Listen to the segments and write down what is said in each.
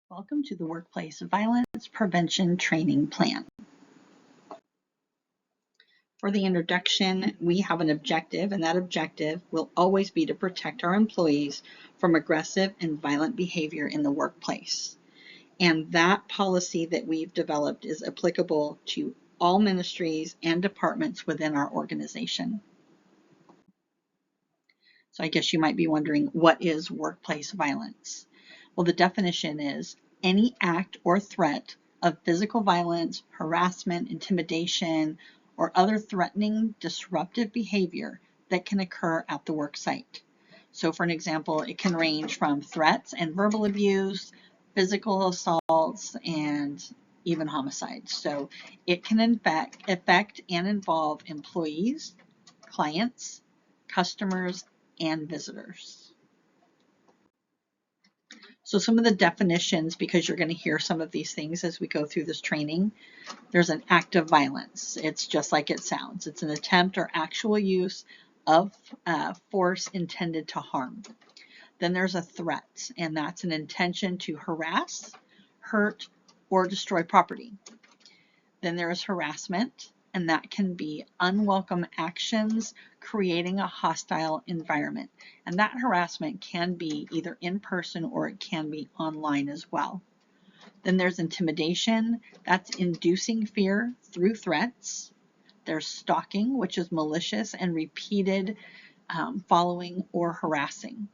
Welcome to the Workplace Violence Prevention Training Plan. For the introduction, we have an objective, and that objective will always be to protect our employees from aggressive and violent behavior in the workplace. And that policy that we've developed is applicable to all ministries and departments within our organization. So I guess you might be wondering, what is workplace violence? Well, the definition is any act or threat of physical violence, harassment, intimidation, or other threatening, disruptive behavior that can occur at the work site. So for an example, it can range from threats and verbal abuse, physical assaults, and even homicides. So it can affect and involve employees, clients, customers, and visitors. So some of the definitions, because you're going to hear some of these things as we go through this training. There's an act of violence. It's just like it sounds. It's an attempt or actual use of force intended to harm. Then there's a threat, and that's an intention to harass, hurt, or destroy property. Then there is harassment, and that can be unwelcome actions creating a hostile environment. And that harassment can be either in person or it can be online as well. Then there's intimidation. That's inducing fear through threats. There's stalking, which is malicious and repeated following or harassing.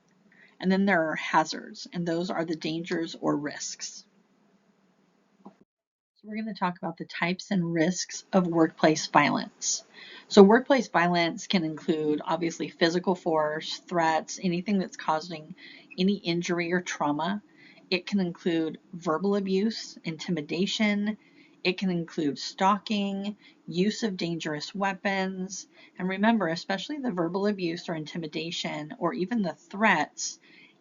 And then there are hazards, and those are the dangers or risks. We're going to talk about the types and risks of workplace violence. So workplace violence can include obviously physical force, threats, anything that's causing any injury or trauma. It can include verbal abuse, intimidation. It can include stalking, use of dangerous weapons. And remember, especially the verbal abuse or intimidation or even the threats,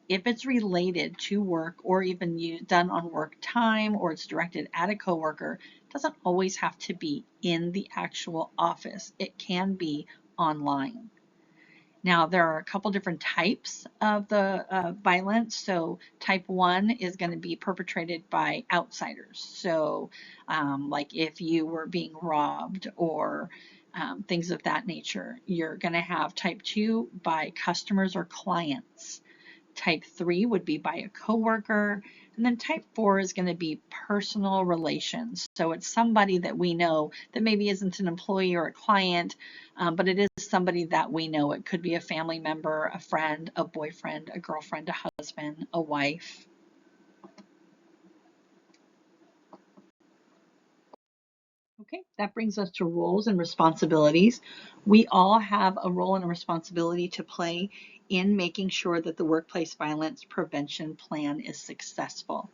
if it's related to work or even done on work time or it's directed at a coworker, it doesn't always have to be in the actual office. It can be online. Now, there are a couple different types of the violence. So type 1 is going to be perpetrated by outsiders. So like if you were being robbed or things of that nature. You're going to have type 2 by customers or clients. Type 3 would be by a coworker, and then type 4 is going to be personal relations. So it's somebody that we know that maybe isn't an employee or a client, but it is somebody that we know. It could be a family member, a friend, a boyfriend, a girlfriend, a husband, a wife. Okay, that brings us to roles and responsibilities. We all have a role and a responsibility to play in making sure that the workplace violence prevention plan is successful.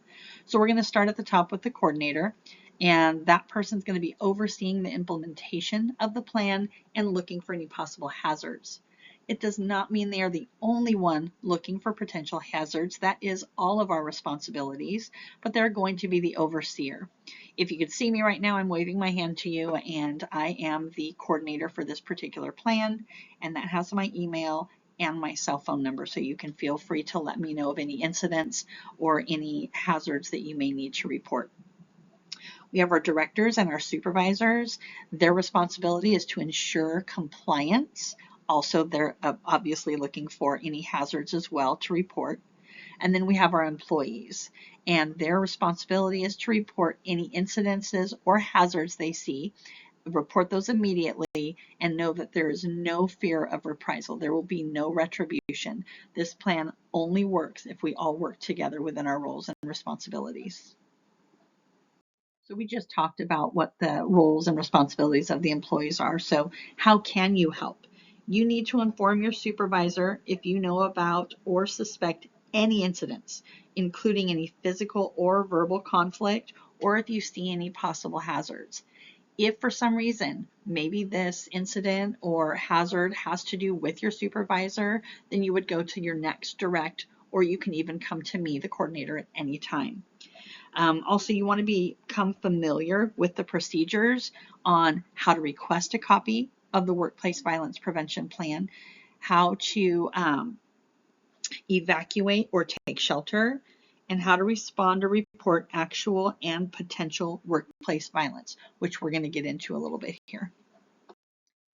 So we're going to start at the top with the coordinator, and that person's going to be overseeing the implementation of the plan and looking for any possible hazards. It does not mean they are the only one looking for potential hazards. That is all of our responsibilities, but they're going to be the overseer. If you could see me right now, I'm waving my hand to you, and I am the coordinator for this particular plan, and that has my email and my cell phone number, so you can feel free to let me know of any incidents or any hazards that you may need to report. We have our directors and our supervisors. Their responsibility is to ensure compliance. Also, they're obviously looking for any hazards as well to report. And then we have our employees, and their responsibility is to report any incidences or hazards they see, report those immediately, and know that there is no fear of reprisal. There will be no retribution. This plan only works if we all work together within our roles and responsibilities. So we just talked about what the roles and responsibilities of the employees are. So how can you help? You need to inform your supervisor if you know about or suspect any incidents, including any physical or verbal conflict, or if you see any possible hazards. If for some reason, maybe this incident or hazard has to do with your supervisor, then you would go to your next direct, or you can even come to me, the coordinator, at any time. Also, you want to become familiar with the procedures on how to request a copy of the Workplace Violence Prevention Plan, how to evacuate or take shelter, and how to respond or report actual and potential workplace violence, which we're going to get into a little bit here.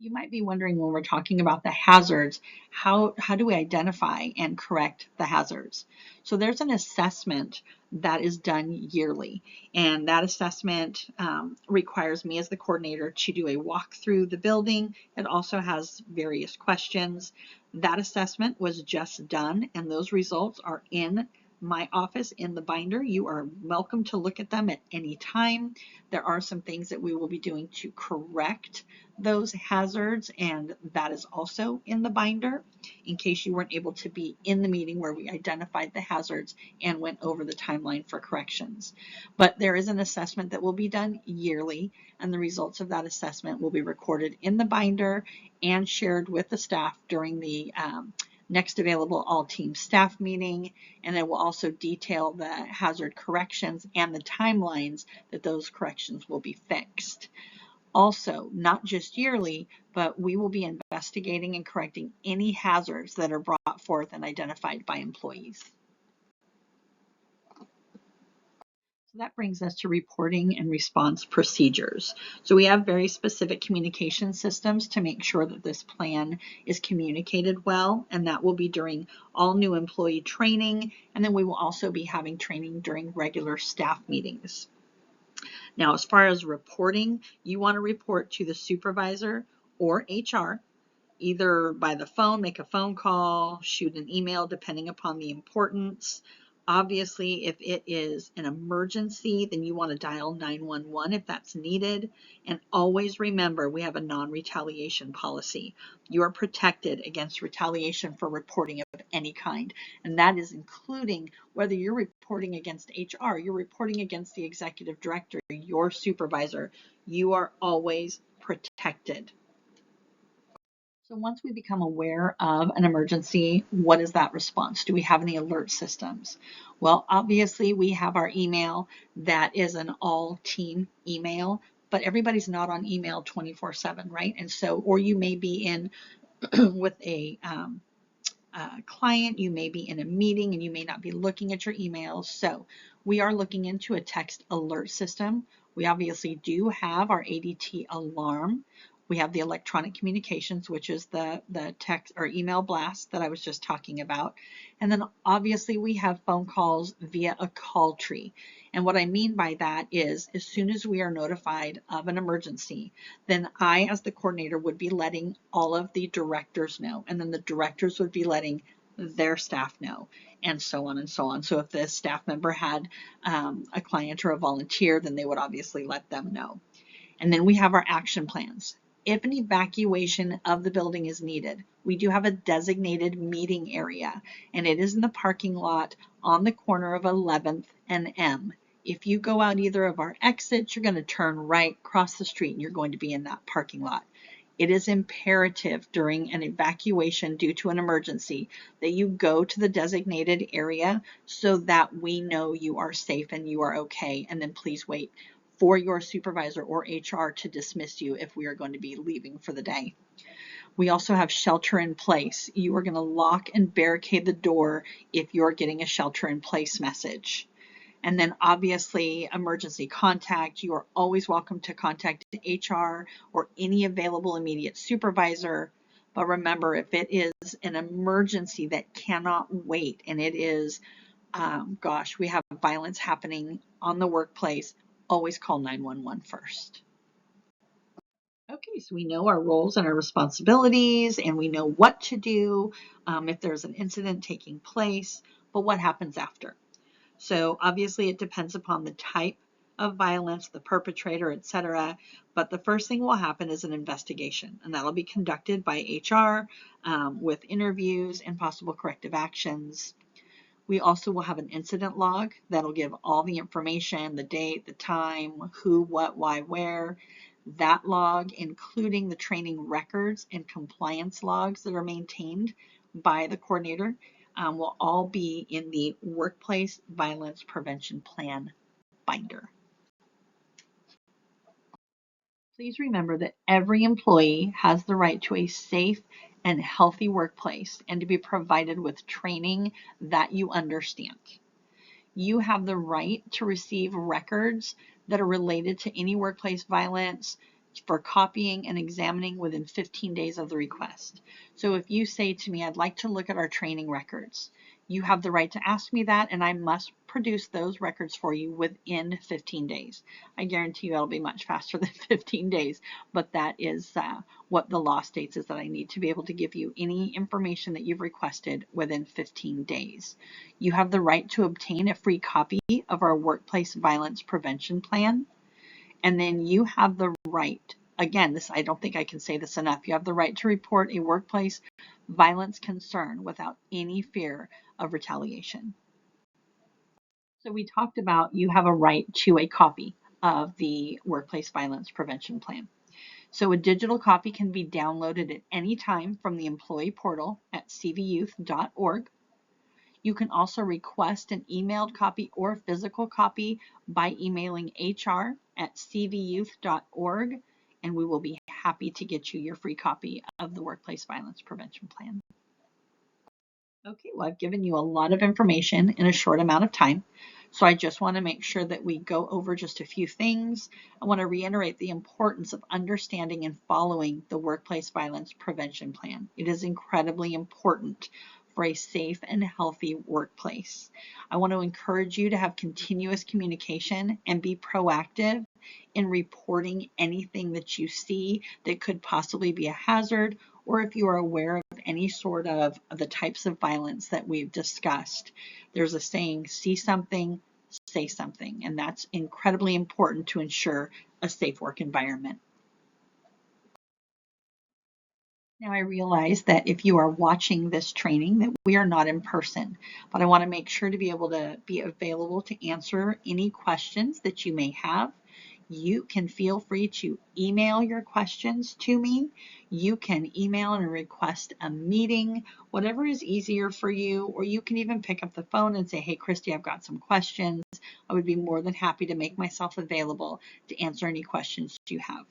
You might be wondering, when we're talking about the hazards, how do we identify and correct the hazards? So there's an assessment that is done yearly, and that assessment requires me as the coordinator to do a walk through the building. It also has various questions. That assessment was just done, and those results are in my office in the binder. You are welcome to look at them at any time. There are some things that we will be doing to correct those hazards, and that is also in the binder in case you weren't able to be in the meeting where we identified the hazards and went over the timeline for corrections. But there is an assessment that will be done yearly, and the results of that assessment will be recorded in the binder and shared with the staff during the next available all-team staff meeting, and it will also detail the hazard corrections and the timelines that those corrections will be fixed. Also, not just yearly, but we will be investigating and correcting any hazards that are brought forth and identified by employees. So that brings us to reporting and response procedures. So we have very specific communication systems to make sure that this plan is communicated well, and that will be during all new employee training, and then we will also be having training during regular staff meetings. Now, as far as reporting, you want to report to the supervisor or HR, either by the phone, make a phone call, shoot an email, depending upon the importance. Obviously, if it is an emergency, then you want to dial 911 if that's needed. And always remember, we have a non-retaliation policy. You are protected against retaliation for reporting of any kind. And that is including whether you're reporting against HR, you're reporting against the executive director, your supervisor. You are always protected. So once we become aware of an emergency, what is that response? Do we have any alert systems? Well, obviously we have our email that is an all team email, but everybody's not on email 24/7, right? And so, or you may be in with a client, you may be in a meeting and you may not be looking at your emails. So we are looking into a text alert system. We obviously do have our ADT alarm. We have the electronic communications, which is the text or email blast that I was just talking about. And then obviously we have phone calls via a call tree. And what I mean by that is, as soon as we are notified of an emergency, then I, as the coordinator, would be letting all of the directors know. And then the directors would be letting their staff know, and so on and so on. So if the staff member had a client or a volunteer, then they would obviously let them know. And then we have our action plans. If an evacuation of the building is needed, we do have a designated meeting area, and it is in the parking lot on the corner of 11th and M. If you go out either of our exits, you're going to turn right, cross the street, and you're going to be in that parking lot. It is imperative during an evacuation due to an emergency that you go to the designated area so that we know you are safe and you are okay, and then please wait for your supervisor or HR to dismiss you if we are going to be leaving for the day. We also have shelter in place. You are going to lock and barricade the door if you're getting a shelter in place message. And then obviously emergency contact. You are always welcome to contact HR or any available immediate supervisor. But remember, if it is an emergency that cannot wait and it is, we have violence happening on the workplace, always call 911 first. Okay, so we know our roles and our responsibilities, and we know what to do if there's an incident taking place, but what happens after? So obviously it depends upon the type of violence, the perpetrator, etc. But the first thing will happen is an investigation, and that'll be conducted by HR with interviews and possible corrective actions. We also will have an incident log that'll give all the information, the date, the time, who, what, why, where. That log, including the training records and compliance logs that are maintained by the coordinator, will all be in the Workplace Violence Prevention Plan binder. Please remember that every employee has the right to a safe and healthy workplace and to be provided with training that you understand. You have the right to receive records that are related to any workplace violence for copying and examining within 15 days of the request. So if you say to me, I'd like to look at our training records, you have the right to ask me that, and I must produce those records for you within 15 days. I guarantee you it'll be much faster than 15 days, but that is what the law states, is that I need to be able to give you any information that you've requested within 15 days. You have the right to obtain a free copy of our workplace violence prevention plan. And then you have the right, again, I don't think I can say this enough, you have the right to report a workplace violence concern without any fear of retaliation. So we talked about you have a right to a copy of the workplace violence prevention plan. So a digital copy can be downloaded at any time from the employee portal at cvyouth.org. You can also request an emailed copy or physical copy by emailing hr@cvyouth.org, and we will be happy to get you your free copy of the Workplace Violence Prevention Plan. Okay, well, I've given you a lot of information in a short amount of time, so I just want to make sure that we go over just a few things. I want to reiterate the importance of understanding and following the Workplace Violence Prevention Plan. It is incredibly important for a safe and healthy workplace. I want to encourage you to have continuous communication and be proactive in reporting anything that you see that could possibly be a hazard, or if you are aware of any sort of the types of violence that we've discussed. There's a saying, see something, say something, and that's incredibly important to ensure a safe work environment. Now I realize that if you are watching this training that we are not in person, but I want to make sure to be able to be available to answer any questions that you may have. You can feel free to email your questions to me. You can email and request a meeting, whatever is easier for you, or you can even pick up the phone and say, hey, Christy, I've got some questions. I would be more than happy to make myself available to answer any questions you have.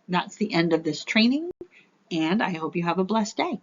That's the end of this training, and I hope you have a blessed day.